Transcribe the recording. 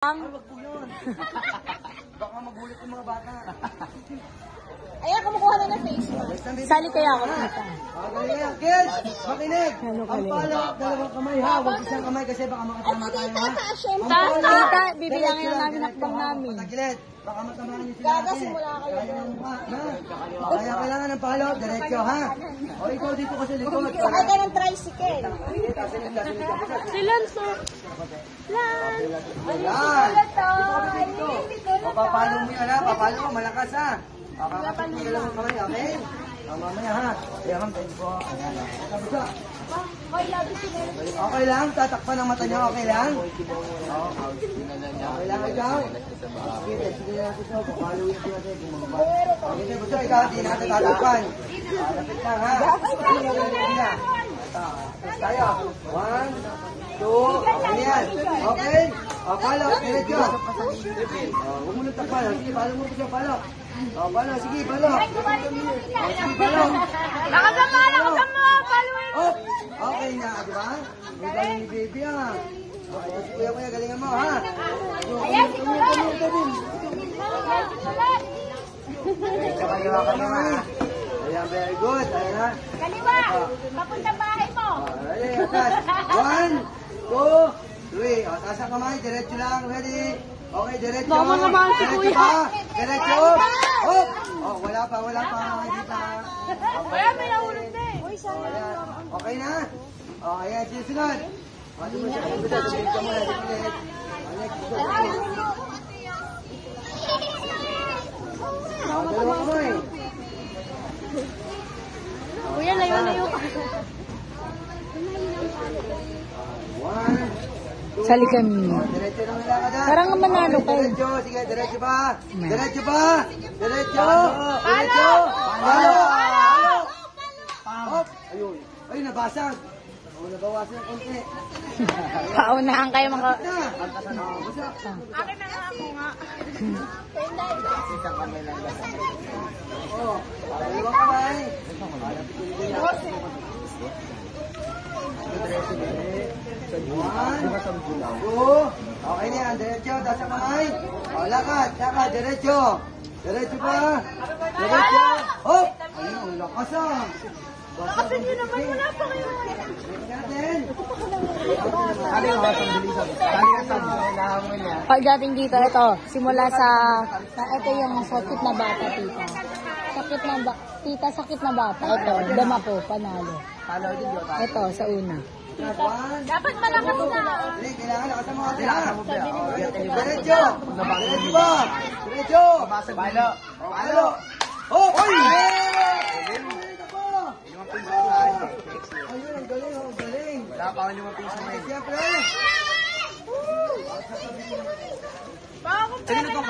Wag po yun. Baka magulit yung mga bata. Ayan, kumukuha na ng face mask. Sali kaya ako, tita. Galing. Kids, makinig. Ang palak, dalawang kamay ha. Huwag isang kamay kasi baka makatama tayo ha. Tita, bibilangin na namin hakbang namin. Patagilid. Baka matamaan niyo sila. Gaga, simula kayo doon. Kaya kailangan ng palak, diretso ha. O ikaw dito kasi likod. Sakay ka ng tricycle. Si Lanzo. Papalo mo yan ha. Papalo mo, malakas ha. Papakapit mo lang ang kamay, okay? Mamaya ha. Kaya ma'am, thank you po. Ayan ha. Okay lang? Tatakpan ang mata niyo, okay lang? Okay lang ikaw? Sige lang ito. Papaluin ko natin. Okay, buto ikaw, di natin tatakpan. Lapit lang ha. Tayo. 1, 2, ayan. Okay? Palo, diretso. Huwag mo nang takpan. Sige, palo mo siya, palo. Palo, sige, palo. Sige, palo. Nakasama, palo. Okay na, di ba? May galing ni baby ha. Okay, si kuya, galingan mo ha. Ayan, si Kulat. Kaliwa ka naman. Ayan, very good. Ayan ha. Kaliwa, papunta bahay mo. Ayan, atas. 1, 2, 3. O, taas ang kamay. Diretso lang. Ready? Okay, diretso. Diretso pa. Diretso. Oh, wala pa. Hindi pa. Wala, may nahulog na eh. Okay na? O, ayan, susunod. Pwede mo siya. Diretso mo na. Dalawa kamay. Kuya, layo. 1, 2, Sali kami. diretso lang nila kada. Parang manalo kayo. Diretso, sige, diretso pa. Diretso pa. Diretso. Palo. Ayun. Ay, nabasag. Nabawasan ng konti. Paunahan kayo mga... Akin na nga ako nga. Dalawang kamay. One, two. Okay na yan. Diretso. Taas ang kamay. Lakad. Diretso. Diretso pa. Diretso. Hop. Ayun, lakas ah. Kasi nyo naman, wala pa kayo. Pag dating dito, ito, simula sa... Ito yung sakit na bata, tita. Sakit na bata. Ito, dama po, panalo. Ito, sa una. Dapat malakas na. Kailangan lakasan mo ate ha. Diretso. Diretso ba? Diretso. Palo. Oh! Oy! Ayun, ang galing. Wala pa akong 5 piso na yun. Siyempre. Baka kung pwede na,